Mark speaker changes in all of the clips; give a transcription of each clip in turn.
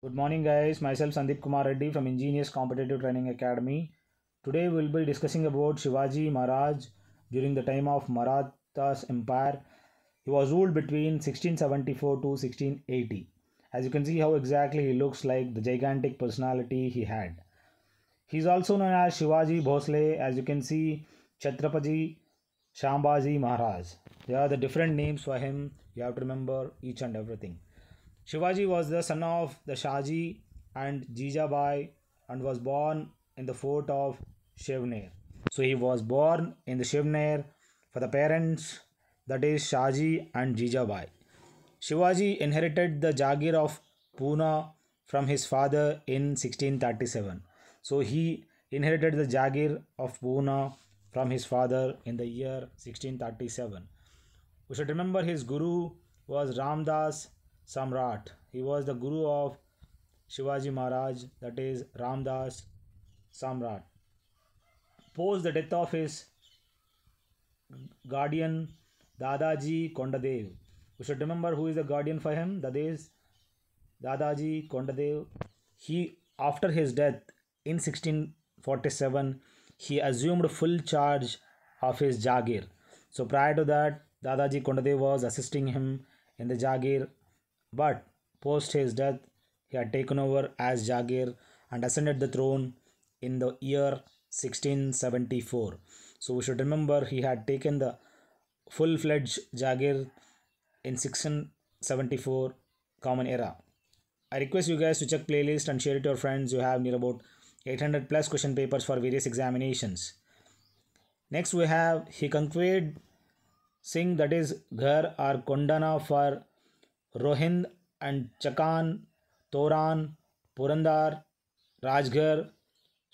Speaker 1: Good morning, guys. Myself Sandeep Kumar Reddy from Ingenious Competitive Training Academy. Today we'll be discussing about Shivaji Maharaj during the time of Marathas Empire. He was ruled between 1674 to 1680. As you can see how exactly he looks like, the gigantic personality he had. He's also known as Shivaji Bhosle. As you can see, Chhatrapati Shambhaji Maharaj. There are the different names for him. You have to remember each and everything. Shivaji was the son of the Shaji and Jijabai and was born in the fort of Shivner. So he was born in the Shivner for the parents, that is Shaji and Jijabai. Shivaji inherited the Jagir of Pune from his father in 1637. So he inherited the Jagir of Pune from his father in the year 1637. We should remember his guru was Ramdas Samrat. He was the guru of Shivaji Maharaj, that is Ramdas Samrat. Post the death of his guardian Dadaji Kondadev. We should remember who is the guardian for him, that is Dadaji Kondadev. He, after his death in 1647, he assumed full charge of his Jagir. So prior to that, Dadaji Kondadev was assisting him in the Jagir, but post his death, he had taken over as Jagir and ascended the throne in the year 1674. So we should remember he had taken the full-fledged Jagir in 1674 Common Era. I request you guys to check playlist and share it to your friends. You have near about 800 plus question papers for various examinations. Next we have he conquered Singh, that is Ghar or Kondana for Rohind and Chakan, Toran, Purandar, Rajgarh,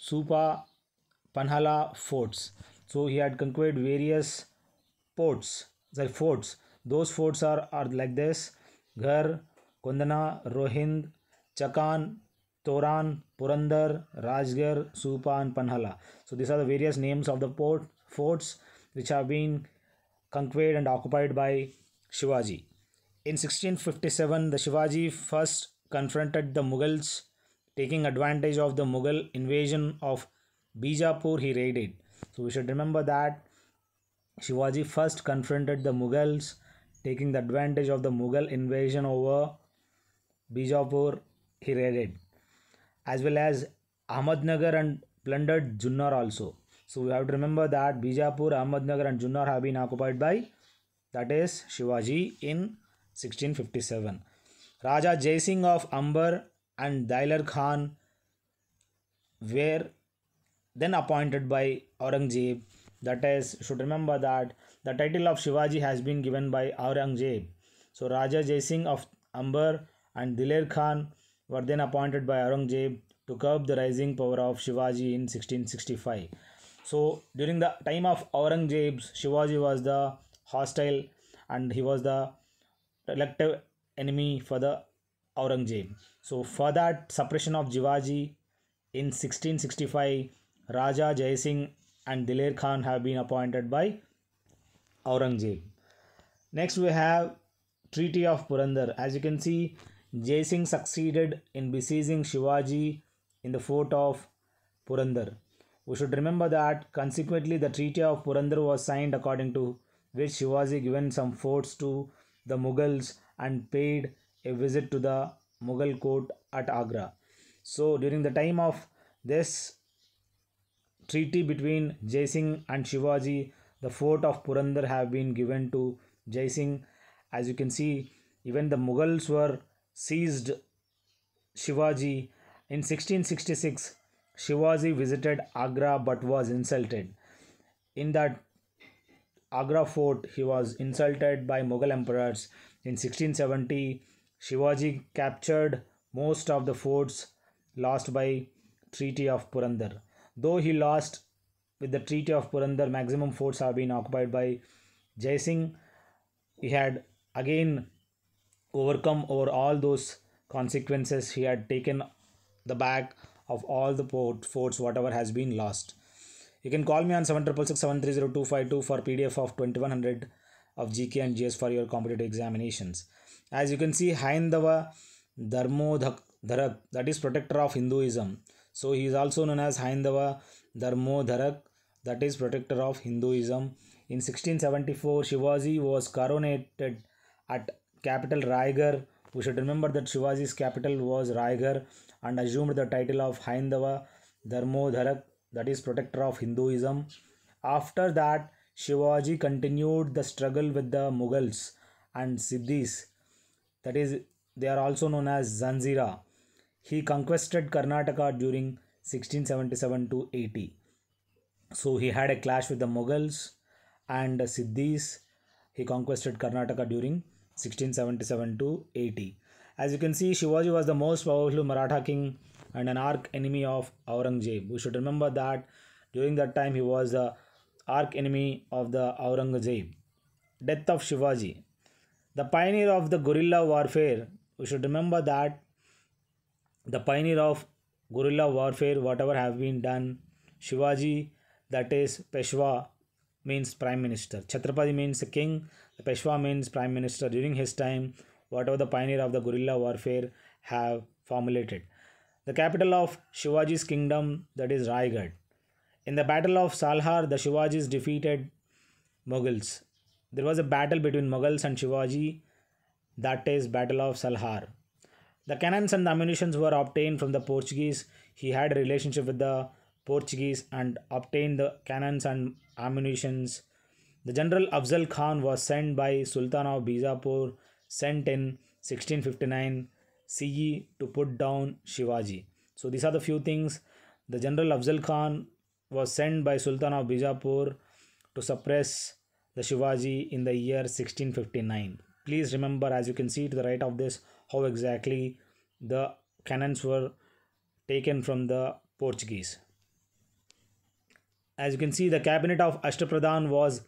Speaker 1: Supa, Panhala forts. So he had conquered various forts. Those forts are like this: Ghar, Kondana, Rohind, Chakan, Toran, Purandar, Rajgarh, Supa and Panhala. So these are the various names of the forts which have been conquered and occupied by Shivaji. In 1657, the Shivaji first confronted the Mughals. Taking advantage of the Mughal invasion of Bijapur, he raided. So we should remember that Shivaji first confronted the Mughals. Taking the advantage of the Mughal invasion over Bijapur, he raided. As well as Ahmednagar and plundered Junnar also. So we have to remember that Bijapur, Ahmednagar and Junnar have been occupied by, that is Shivaji in 1657. Raja Jai Singh of Amber and Dilar Khan were then appointed by Aurangzeb. That is, should remember that the title of Shivaji has been given by Aurangzeb. So Raja Jai Singh of Amber and Dilar Khan were then appointed by Aurangzeb to curb the rising power of Shivaji in 1665. So during the time of Aurangzeb, Shivaji was the hostile and he was the elective enemy for the Aurangzeb. So for that suppression of Shivaji in 1665, Raja Jai Singh and Diler Khan have been appointed by Aurangzeb. Next we have Treaty of Purandar. As you can see, Jai Singh succeeded in besieging Shivaji in the fort of Purandar. We should remember that consequently the Treaty of Purandar was signed, according to which Shivaji given some forts to the Mughals and paid a visit to the Mughal court at Agra. So during the time of this treaty between Jai Singh and Shivaji, the fort of Purandar have been given to Jai Singh. As you can see, even the Mughals were seized Shivaji. In 1666, Shivaji visited Agra but was insulted. In that Agra fort, he was insulted by Mughal emperors. In 1670, Shivaji captured most of the forts lost by Treaty of Purandar. Though he lost with the Treaty of Purandar, maximum forts have been occupied by Jai Singh. He had again overcome over all those consequences. He had taken the back of all the forts, whatever has been lost. You can call me on 7667302252 for PDF of 2100 of GK and GS for your competitive examinations. As you can see, Haindava Dharmodhak Dharak, that is protector of Hinduism. So he is also known as Haindava Dharmo Dharak, that is protector of Hinduism. In 1674, Shivaji was coronated at capital Raigarh. We should remember that Shivaji's capital was Raigarh and assumed the title of Haindava Dharmo Dharak, that is protector of Hinduism. After that, Shivaji continued the struggle with the Mughals and Siddhis, that is, they are also known as Zanjira. He conquered Karnataka during 1677 to 80. So he had a clash with the Mughals and the Siddhis. He conquered Karnataka during 1677 to 80. As you can see, Shivaji was the most powerful Maratha king and an arch enemy of Aurangzeb. We should remember that during that time he was the arch enemy of the Aurangzeb. Death of Shivaji. The pioneer of the guerrilla warfare. We should remember that the pioneer of guerrilla warfare, whatever have been done, Shivaji, that is Peshwa, means prime minister. Chhatrapati means king. The Peshwa means prime minister. During his time, whatever the pioneer of the guerrilla warfare have formulated. The capital of Shivaji's kingdom, that is Raigad. In the battle of Salhar, the Shivajis defeated Mughals. There was a battle between Mughals and Shivaji, that is battle of Salhar. The cannons and the ammunitions were obtained from the Portuguese. He had a relationship with the Portuguese and obtained the cannons and ammunitions. The General Afzal Khan was sent by Sultan of Bijapur, sent in 1659 CE to put down Shivaji. So these are the few things. The General Afzal Khan was sent by Sultan of Bijapur to suppress the Shivaji in the year 1659. Please remember, as you can see to the right of this, how exactly the cannons were taken from the Portuguese. As you can see, the cabinet of Ashtapradhan was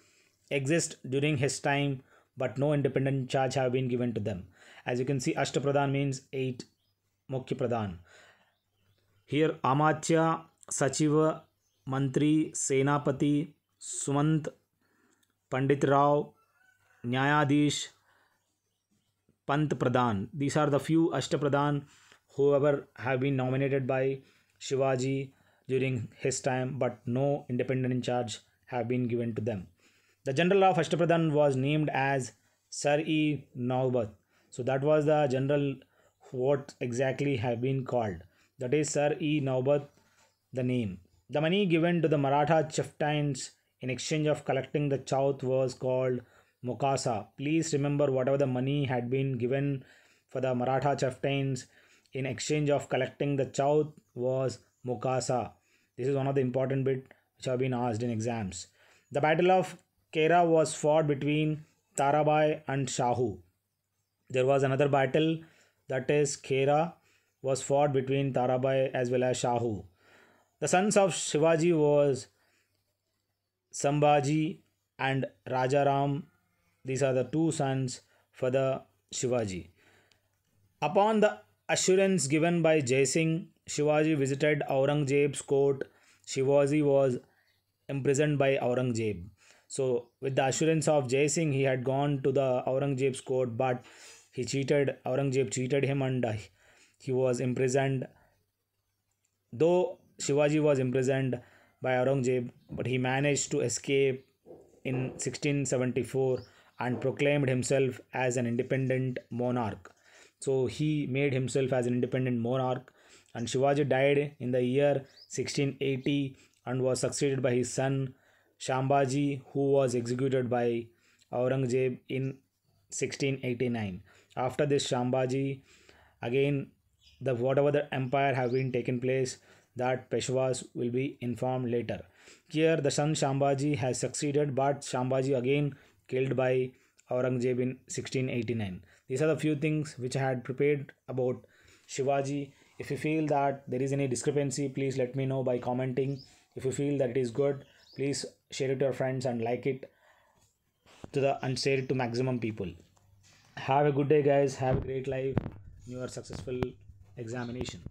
Speaker 1: exist during his time, but no independent charge have been given to them. As you can see, Ashtapradhan means 8 Mukhya Pradhan. Here, Amatya, Sachiva, Mantri, Senapati, Sumant, Pandit Rao, Nyayadish, Pant Pradhan. These are the few Ashtapradhan whoever have been nominated by Shivaji during his time, but no independent in charge have been given to them. The general of Ashtapradhan was named as Sar-e Naubat. So that was the general what exactly have been called. That is Sar-e Naubat, the name. The money given to the Maratha chieftains in exchange of collecting the chowth was called Mukasa. Please remember, whatever the money had been given for the Maratha chieftains in exchange of collecting the chowth was Mukasa. This is one of the important bit which have been asked in exams. The Battle of Kera was fought between Tarabai and Shahu. There was another battle, that is Kera, was fought between Tarabai as well as Shahu. The sons of Shivaji was Sambhaji and Rajaram. These are the two sons for the Shivaji. Upon the assurance given by Jai Singh, Shivaji visited Aurangzeb's court. Shivaji was imprisoned by Aurangzeb. So, with the assurance of Jai Singh, he had gone to the Aurangzeb's court, but he cheated. Aurangzeb cheated him and he was imprisoned. Though Shivaji was imprisoned by Aurangzeb, but he managed to escape in 1674 and proclaimed himself as an independent monarch. So he made himself as an independent monarch, and Shivaji died in the year 1680 and was succeeded by his son Shambhaji, who was executed by Aurangzeb in 1689. After this Shambhaji, again the whatever the empire have been taken place, that Peshwas will be informed later. Here the son Shambhaji has succeeded, but Shambhaji again killed by Aurangzeb in 1689. These are the few things which I had prepared about Shivaji. If you feel that there is any discrepancy, please let me know by commenting. If you feel that it is good, please share it to your friends and like it and share it to maximum people. Have a good day, guys. Have a great life in your successful examination.